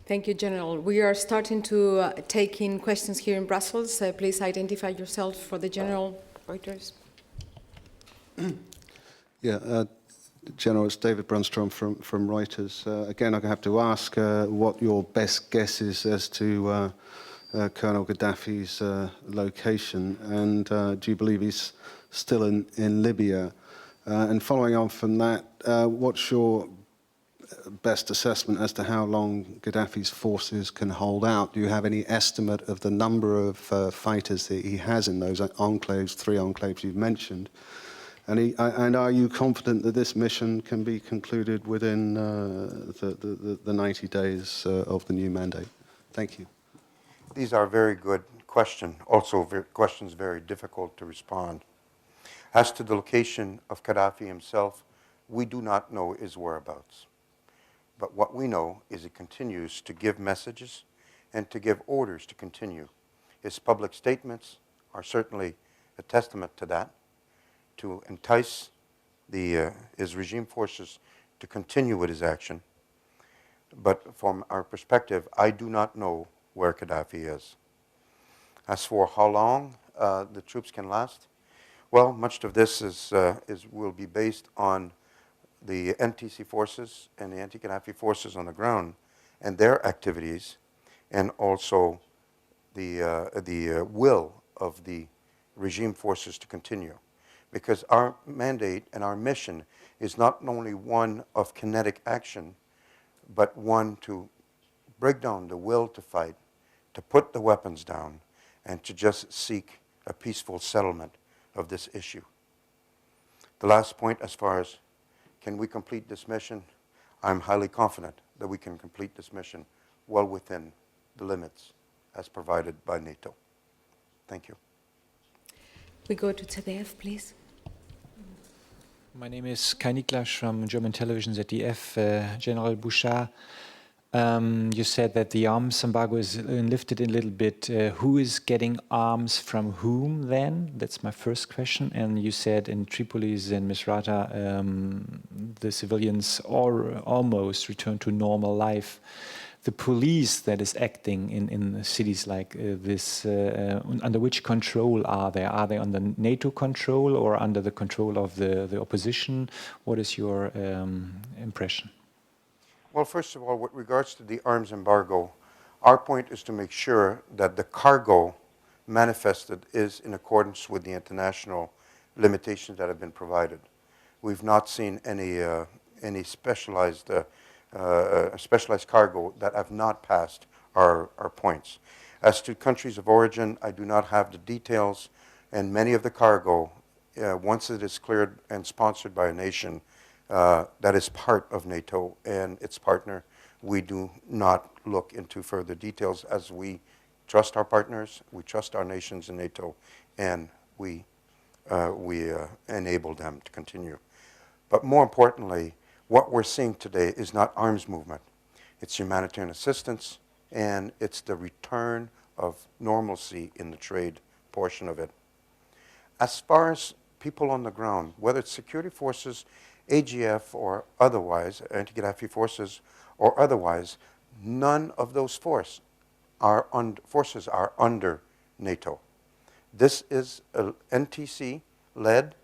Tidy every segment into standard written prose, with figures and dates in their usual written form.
Thank you, General. We are starting to take in questions here in Brussels. Please identify yourself for the General. Reuters. Yeah, General, it's David Brunnstrom from Reuters. Again, I have to ask what your best guess is as to Colonel Gaddafi's location, and do you believe he's still in Libya? And following on from that, what's your best assessment as to how long Gaddafi's forces can hold out? Do you have any estimate of the number of fighters that he has in those enclaves, 3 enclaves you've mentioned? And are you confident that this mission can be concluded within the 90 days of the new mandate? Thank you. These are very good questions, also questions very difficult to respond. As to the location of Gaddafi himself, we do not know his whereabouts. But what we know is he continues to give messages and to give orders to continue. His public statements are certainly a testament to that, to entice his regime forces to continue with his action. But from our perspective, I do not know where Gaddafi is. As for how long the troops can last, well, much of this will be based on the NTC forces and the anti-Gaddafi forces on the ground and their activities, and also the will of the regime forces to continue. Because our mandate and our mission is not only one of kinetic action, but one to break down the will to fight, to put the weapons down, and to just seek a peaceful settlement of this issue. The last point, as far as can we complete this mission, I'm highly confident that we can complete this mission well within the limits as provided by NATO. Thank you. We go to ZDF, please. My name is Kai Niklas from German television ZDF. General Bouchard, you said that the arms embargo is lifted a little bit. Who is getting arms from whom then? That's my first question. And you said in Tripolis and Misrata, the civilians almost returned to normal life. The police that is acting in cities like this, under which control are they? Are they under NATO control or under the control of the opposition? What is your impression? Well, first of all, with regards to the arms embargo, our point is to make sure that the cargo manifested is in accordance with the international limitations that have been provided. We've not seen any specialized cargo that have not passed our points. As to countries of origin, I do not have the details, and many of the cargo, once it is cleared and sponsored by a nation, that is part of NATO and its partner, we do not look into further details as we trust our partners, we trust our nations in NATO, and we enable them to continue. But more importantly, what we're seeing today is not arms movement. It's humanitarian assistance, and it's the return of normalcy in the trade portion of it. As far as people on the ground, whether it's security forces, AGF or otherwise, anti-Gaddafi forces or otherwise, none of those forces are under NATO. This is NTC-led,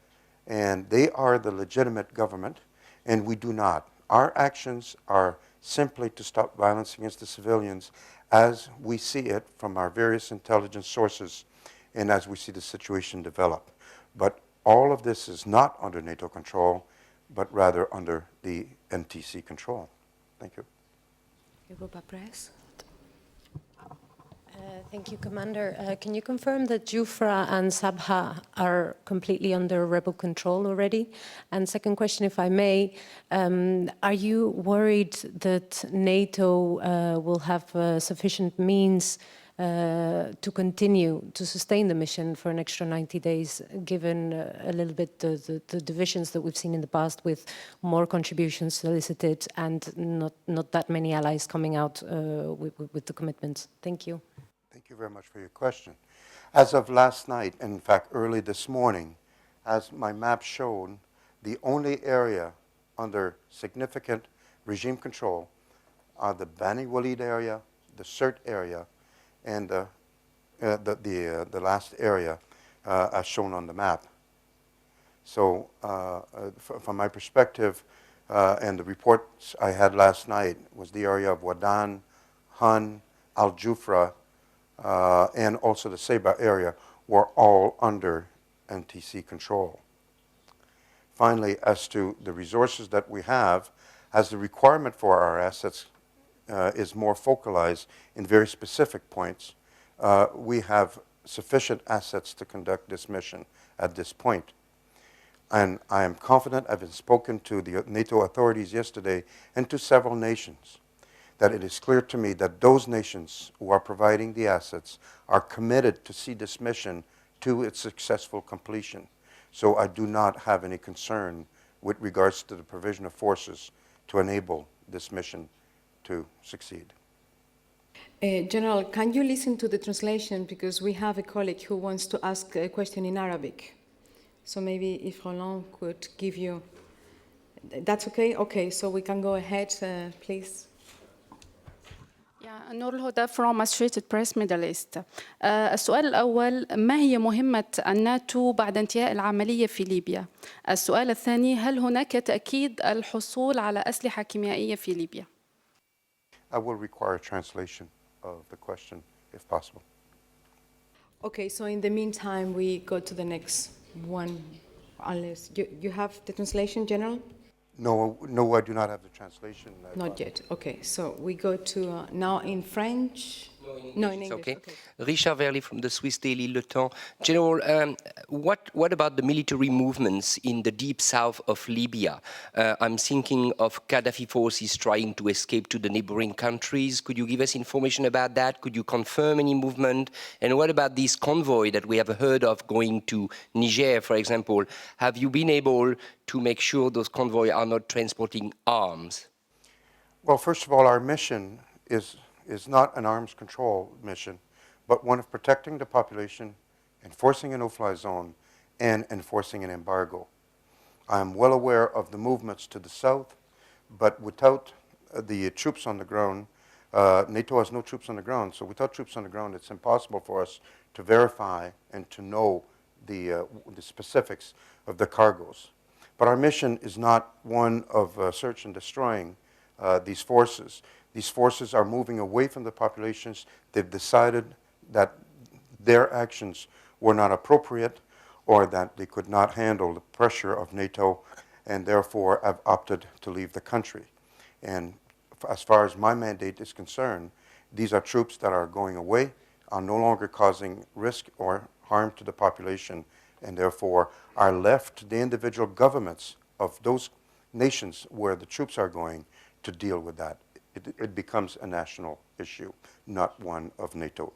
and they are the legitimate government, and we do not. Our actions are simply to stop violence against the civilians as we see it from our various intelligence sources and as we see the situation develop. But all of this is not under NATO control, but rather under the NTC control. Thank you. Europa Press. Thank you, Commander. Can you confirm that Jufra and Sabha are completely under rebel control already? And second question, if I may, are you worried that NATO will have sufficient means to continue to sustain the mission for an extra 90 days, given a little bit the divisions that we've seen in the past with more contributions solicited and not that many allies coming out with the commitments? Thank you. Thank you very much for your question. As of last night, and in fact early this morning, as my map showed, the only area under significant regime control are the Bani Walid area, the Sirte area, and the last area as shown on the map. So from my perspective, and the reports I had last night was the area of Wadan, Han, Al Jufra, and also the Seba area were all under NTC control. Finally, as to the resources that we have, as the requirement for our assets is more focalized in very specific points, we have sufficient assets to conduct this mission at this point. And I am confident, I've spoken to the NATO authorities yesterday and to several nations, that it is clear to me that those nations who are providing the assets are committed to see this mission to its successful completion. So I do not have any concern with regards to the provision of forces to enable this mission to succeed. General, can you listen to the translation, because we have a colleague who wants to ask a question in Arabic. So maybe if Roland could give you... That's okay? Okay, so we can go ahead, please. نور الهدى from Associated Press Middle East. السؤال الأول: ما هي مهمة الناتو بعد انتهاء العملية في ليبيا؟ السؤال الثاني: هل هناك تأكيد الحصول على أسلحة كيميائية في ليبيا؟ I will require a translation of the question, if possible. Okay, so in the meantime, we go to the next one, unless you have the translation, General? No, I do not have the translation. Not yet. Okay, so we go to now in French. No, in English. Okay. Richard Verly from the Swiss daily Le Temps. General, what about the military movements in the deep south of Libya? I'm thinking of Gaddafi forces trying to escape to the neighboring countries. Could you give us information about that? Could you confirm any movement? And what about this convoy that we have heard of going to Niger, for example? Have you been able to make sure those convoys are not transporting arms? Well, first of all, our mission is not an arms control mission, but one of protecting the population, enforcing a no-fly zone, and enforcing an embargo. I am well aware of the movements to the south, but without the troops on the ground, NATO has no troops on the ground, so without troops on the ground, it's impossible for us to verify and to know the specifics of the cargoes. But our mission is not one of search and destroying these forces. These forces are moving away from the populations. They've decided that their actions were not appropriate or that they could not handle the pressure of NATO and therefore have opted to leave the country. And as far as my mandate is concerned, these are troops that are going away, are no longer causing risk or harm to the population, and therefore are left to the individual governments of those nations where the troops are going to deal with that. It becomes a national issue, not one of NATO.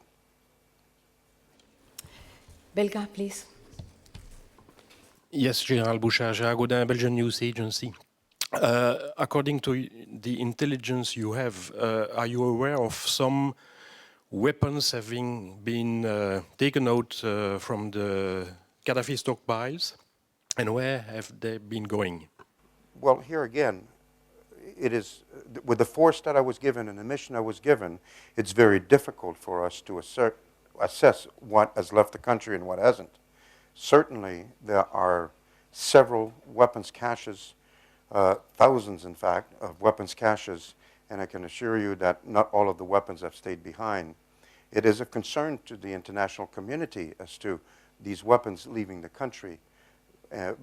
Belga, please. Yes, General Bouchard, Godin, Belgian News Agency. According to the intelligence you have, are you aware of some weapons having been taken out from the Gaddafi stockpiles, and where have they been going? Well, here again, it is, with the force that I was given and the mission I was given, it's very difficult for us to assess what has left the country and what hasn't. Certainly, there are several weapons caches, thousands, in fact, of weapons caches, and I can assure you that not all of the weapons have stayed behind. It is a concern to the international community as to these weapons leaving the country,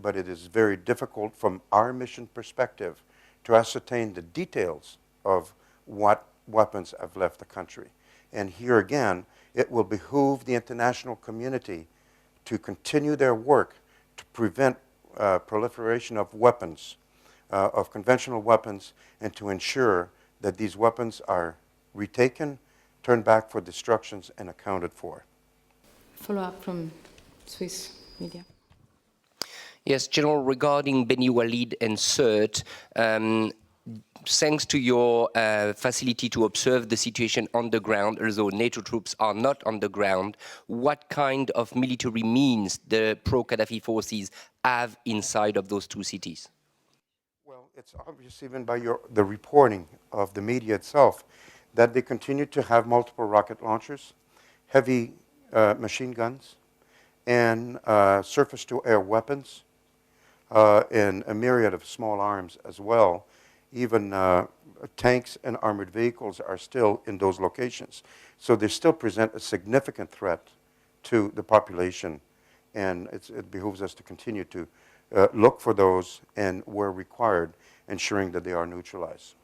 but it is very difficult from our mission perspective to ascertain the details of what weapons have left the country. And here again, it will behoove the international community to continue their work to prevent proliferation of weapons, of conventional weapons, and to ensure that these weapons are retaken, turned back for destructions, and accounted for. Follow-up from Swiss media. Yes, General, regarding Beni Walid and Sirte, thanks to your facility to observe the situation on the ground, although NATO troops are not on the ground, what kind of military means the pro-Gaddafi forces have inside of those two cities? Well, It's obvious even by the reporting of the media itself that they continue to have multiple rocket launchers, heavy machine guns, and surface-to-air weapons, and a myriad of small arms as well. Even tanks and armored vehicles are still in those locations. So they still present a significant threat to the population, and it behooves us to continue to look for those and, where required, ensuring that they are neutralized.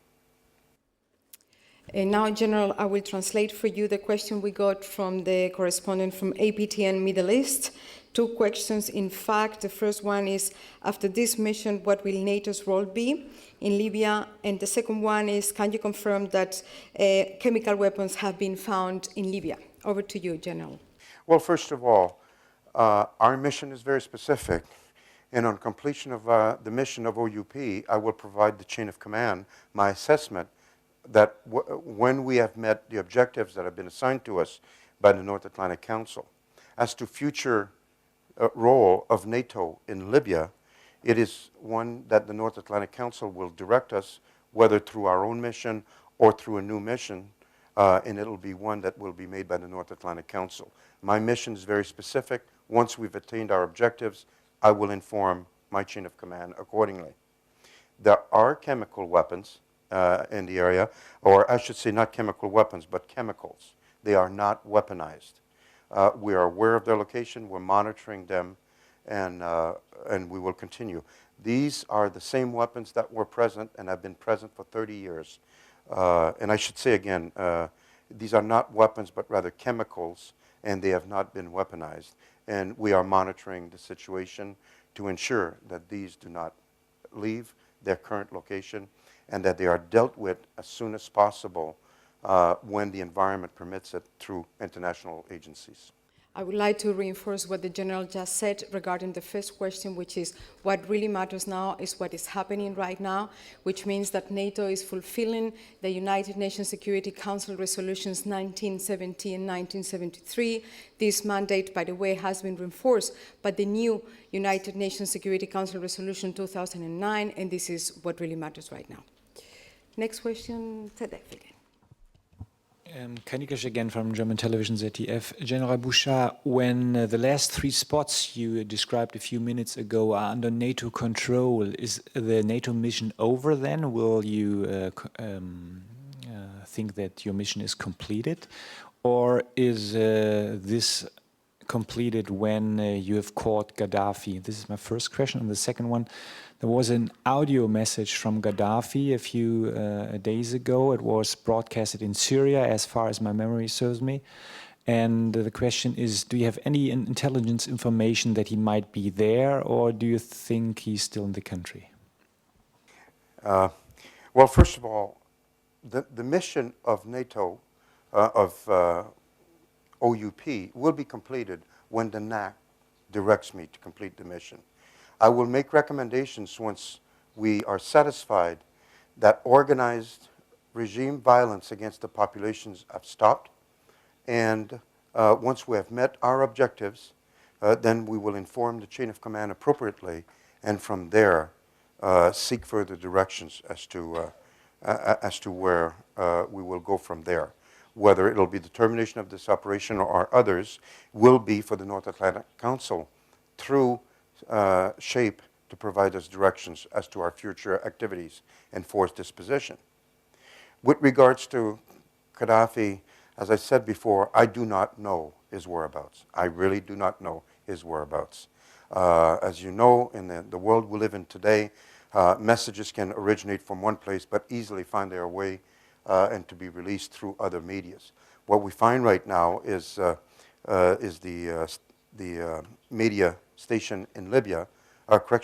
Now, General, I will translate for you the question we got from the correspondent from APTN Middle East. Two questions, in fact. The first one is, after this mission, what will NATO's role be in Libya? And the second one is, can you confirm that chemical weapons have been found in Libya? Over to you, General. Well, first of all, our mission is very specific. And on completion of the mission of OUP, I will provide the chain of command, my assessment, that when we have met the objectives that have been assigned to us by the North Atlantic Council. As to future role of NATO in Libya, it is one that the North Atlantic Council will direct us, whether through our own mission or through a new mission, and it'll be one that will be made by the North Atlantic Council. My mission is very specific. Once we've attained our objectives, I will inform my chain of command accordingly. There are chemical weapons in the area, or I should say not chemical weapons, but chemicals. They are not weaponized. We are aware of their location, we're monitoring them, and we will continue. These are the same weapons that were present and have been present for 30 years. And I should say again, these are not weapons, but rather chemicals, and they have not been weaponized. And we are monitoring the situation to ensure that these do not leave their current location and that they are dealt with as soon as possible when the environment permits it through international agencies. I would like to reinforce what the General just said regarding the first question, which is what really matters now is what is happening right now, which means that NATO is fulfilling the United Nations Security Council resolutions 1970 and 1973. This mandate, by the way, has been reinforced by the new United Nations Security Council resolution 2009, and this is what really matters right now. Next question, ZDF again. Kanikash again from German television ZDF. General Bouchard, when the last three spots you described a few minutes ago are under NATO control, is the NATO mission over then? Will you think that your mission is completed? Or is this completed when you have caught Gaddafi? This is my first question. And the second one, there was an audio message from Gaddafi a few days ago. It was broadcasted in Syria, as far as my memory serves me. And the question is, do you have any intelligence information that he might be there, or do you think he's still in the country? Well, first of all, the mission of NATO, of OUP, will be completed when the NAC directs me to complete the mission. I will make recommendations once we are satisfied that organized regime violence against the populations have stopped, and once we have met our objectives, then we will inform the chain of command appropriately, and from there seek further directions as to where we will go from there. Whether it'll be the termination of this operation or others will be for the North Atlantic Council through SHAPE to provide us directions as to our future activities and force disposition. With regards to Gaddafi, as I said before, I do not know his whereabouts. I really do not know his whereabouts. As you know, in the world we live in today, messages can originate from one place but easily find their way and to be released through other medias. What we find right now is the media station in Libya,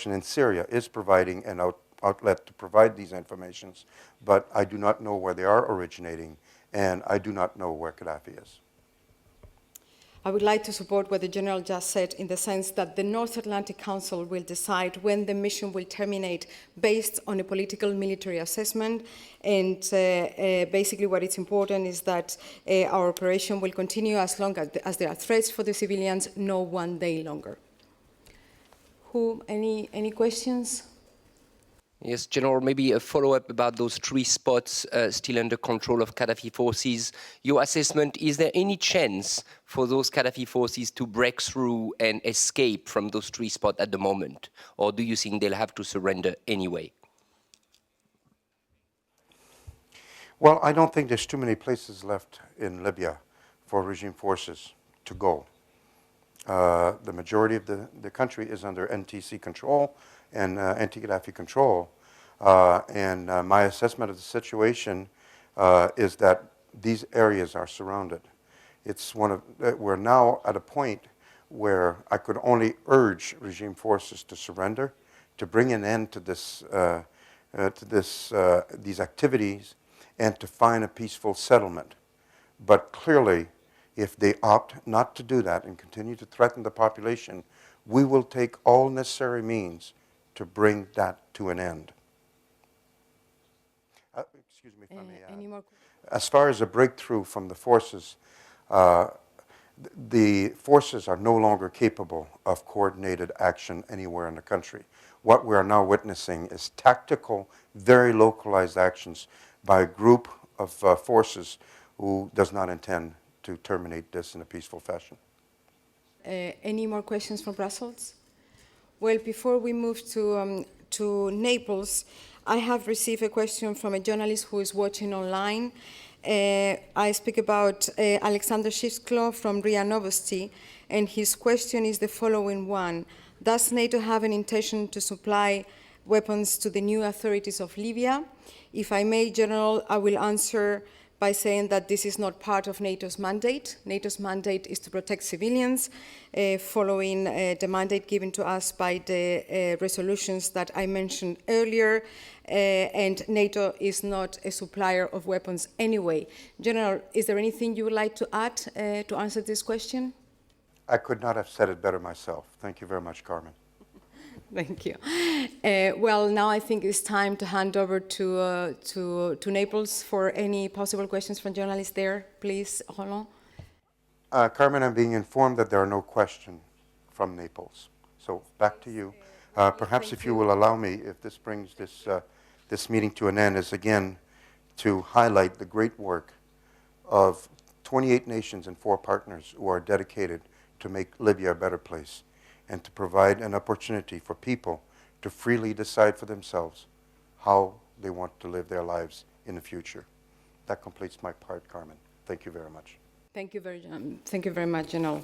in Syria, is providing an outlet to provide these informations, but I do not know where they are originating, and I do not know where Gaddafi is. I would like to support what the General just said, in the sense that the North Atlantic Council will decide when the mission will terminate based on a political military assessment. And basically what is important is that our operation will continue as long as there are threats for the civilians, no one day longer. Any questions? Yes, General, maybe a follow-up about those 3 spots still under control of Gaddafi forces. Your assessment, is there any chance for those Gaddafi forces to break through and escape from those 3 spots at the moment? Or do you think they'll have to surrender anyway? Well, I don't think there's too many places left in Libya for regime forces to go. The majority of the country is under NTC control and anti-Gaddafi control. My assessment of the situation is that these areas are surrounded. It's we're now at a point where I could only urge regime forces to surrender, to bring an end to these activities, and to find a peaceful settlement. But clearly, if they opt not to do that and continue to threaten the population, we will take all necessary means to bring that to an end. Excuse me if I may add. Any more? As far as a breakthrough from the forces are no longer capable of coordinated action anywhere in the country. What we are now witnessing is tactical, very localized actions by a group of forces who does not intend to terminate this in a peaceful fashion. Any more questions from Brussels? Well, before we move to Naples, I have received a question from a journalist who is watching online. I speak about Alexander Shishklo from RIA Novosti, and his question is the following one. Does NATO have an intention to supply weapons to the new authorities of Libya? If I may, General, I will answer by saying that this is not part of NATO's mandate. NATO's mandate is to protect civilians, following the mandate given to us by the resolutions that I mentioned earlier, and NATO is not a supplier of weapons anyway. General, is there anything you would like to add to answer this question? I could not have said it better myself. Thank you very much, Carmen. Thank you. Well, now I think it's time to hand over to Naples for any possible questions from journalists there. Please, Roland. Carmen, I'm being informed that there are no questions from Naples. So back to you. Perhaps if you will allow me, if this brings this meeting to an end, is again to highlight the great work of 28 nations and 4 partners who are dedicated to make Libya a better place, and to provide an opportunity for people to freely decide for themselves how they want to live their lives in the future. That completes my part, Carmen. Thank you very much. Thank you very much, General.